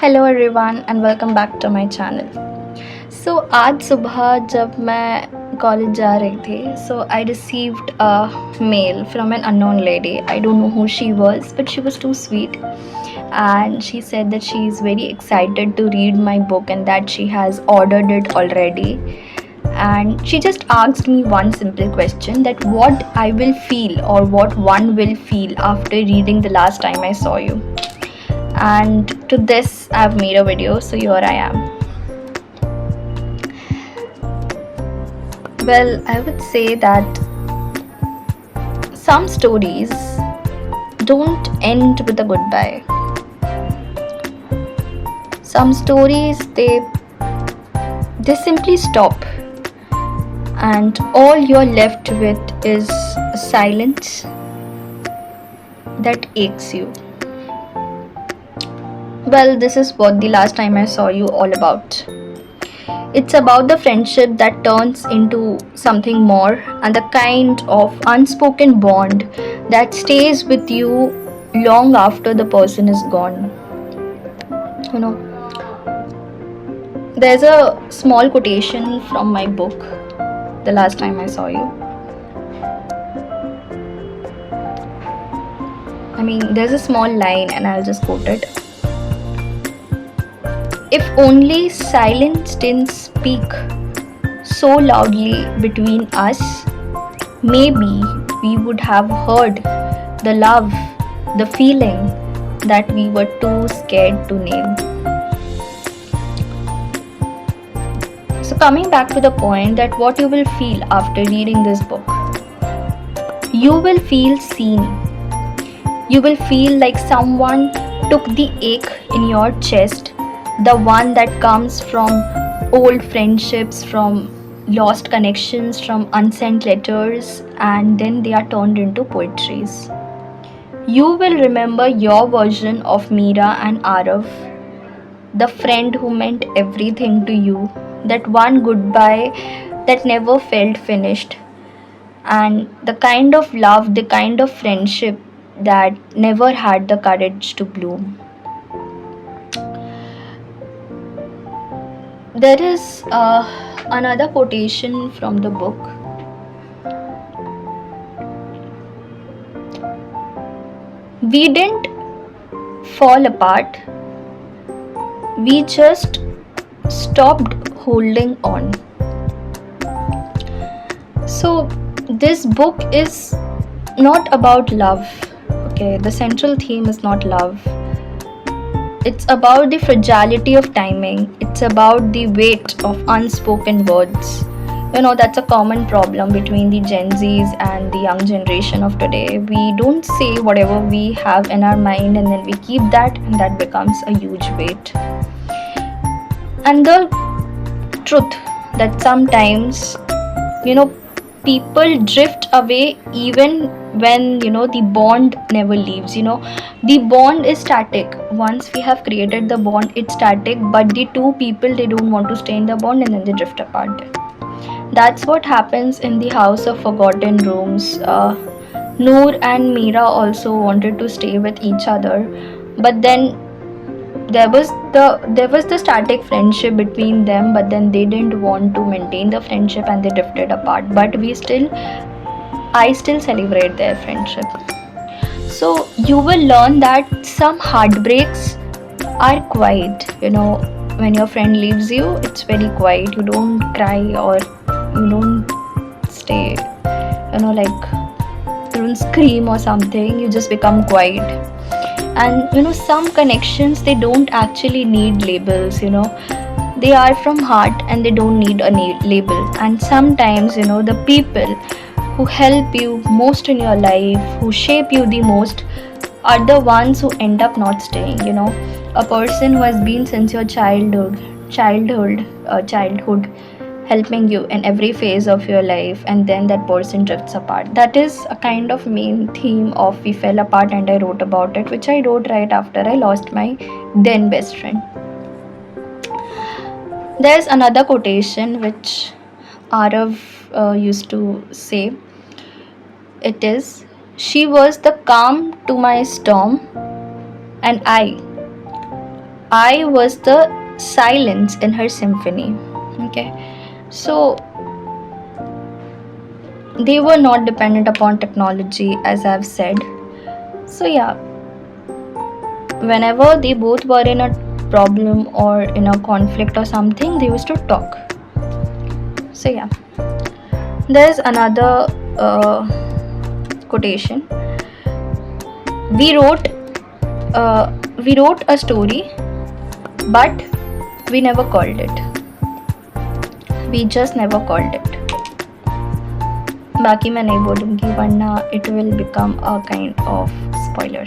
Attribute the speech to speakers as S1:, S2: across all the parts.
S1: Hello everyone and welcome back to my channel. So आज सुबह जब मैं कॉलेज जा रही थी I received a mail from an unknown lady. I don't know who she was but she was too sweet and she said that she is very excited to read my book and that she has ordered it already, and she just asked me one simple question, that what I will feel or what one will feel after reading the last time I saw you. And to this I've made a video, so here I am. Well, I would say that some stories don't end with a goodbye. Some stories they simply stop, and all you're left with is a silence that aches you. Well, this is what the last time I saw you all about. It's about the friendship that turns into something more, and the kind of unspoken bond that stays with you long after the person is gone. You know, there's a small quotation from my book, The Last Time I Saw You. There's a small line, and I'll just quote it. If only silence didn't speak so loudly between us, maybe we would have heard the love, the feeling that we were too scared to name. So, coming back to the point, that what you will feel after reading this book, you will feel seen. You will feel like someone took the ache in your chest, the one that comes from old friendships, from lost connections, from unsent letters, and then they are turned into poetries. You will remember your version of Meera and Arav, the friend who meant everything to you, that one goodbye that never felt finished, and the kind of love, the kind of friendship that never had the courage to bloom. There is another quotation from the book. We didn't fall apart, we just stopped holding on. So, this book is not about love, okay? The central theme is not love. It's about the fragility of timing. It's about the weight of unspoken words. That's a common problem between the Gen Zs and the young generation of today. We don't say whatever we have in our mind, and then we keep that, and that becomes a huge weight. And the truth that sometimes, people drift away even when the bond never leaves. The bond is static. Once we have created the bond, it's static, but the two people, they don't want to stay in the bond, and then they drift apart. That's what happens in the House of Forgotten Rooms. Noor and Meera also wanted to stay with each other, but then there was the static friendship between them, but then they didn't want to maintain the friendship and they drifted apart. But I still celebrate their friendship. So you will learn that some heartbreaks are quiet. When your friend leaves you, it's very quiet. You don't cry, or you don't stay, like you don't scream or something. You just become quiet. And some connections, they don't actually need labels. They are from heart, and they don't need a label. And sometimes, the people who help you most in your life, who shape you the most, are the ones who end up not staying. A person who has been since your childhood, helping you in every phase of your life, and then that person drifts apart. That is a kind of main theme of We Fell Apart, and I wrote about it, which I wrote right after I lost my then best friend. There's another quotation which Arav used to say. It is, "She was the calm to my storm, and I was the silence in her symphony. Okay, so they were not dependent upon technology, as I've said. So yeah, whenever they both were in a problem or in a conflict or something, they used to talk. So yeah, there's another quotation. We wrote we wrote a story, but we never called it. We just never called it. बाकी मैं नहीं बोलूँगी वरना it will become a kind of spoiler.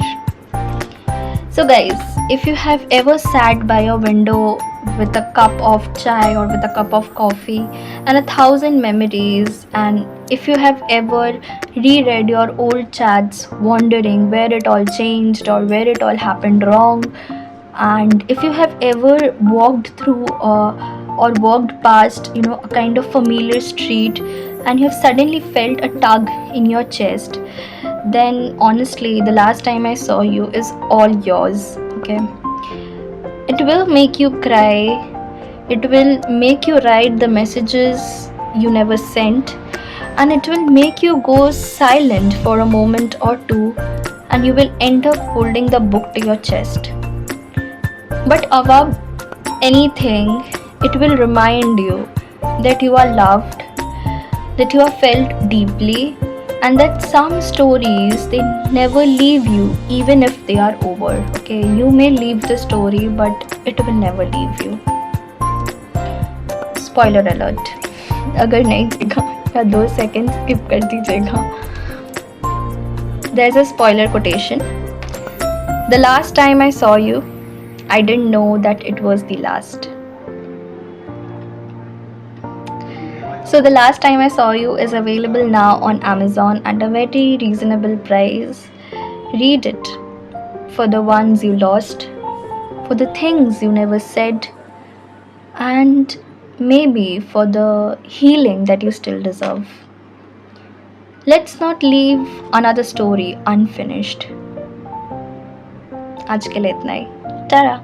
S1: So guys, if you have ever sat by a window with a cup of chai or with a cup of coffee and 1,000 memories, and if you have ever reread your old chats wondering where it all changed or where it all happened wrong, and if you have ever walked through or walked past a kind of familiar street and you have suddenly felt a tug in your chest, then honestly the last time I saw you is all yours. Okay, it will make you cry, it will make you write the messages you never sent, and it will make you go silent for a moment or two, and you will end up holding the book to your chest. But above anything, it will remind you that you are loved, that you are felt deeply, and that some stories they never leave you even if they are over. Okay, you may leave the story, but it will never leave you. Spoiler alert. अगर नहीं देखा या 2 second skip कर दीजिएगा. There's a spoiler quotation. The last time I saw you, I didn't know that it was the last. So the last time I saw you is available now on Amazon at a very reasonable price. Read it for the ones you lost, for the things you never said, and maybe for the healing that you still deserve. Let's not leave another story unfinished. आज के लिए इतना ही. Ta-ra.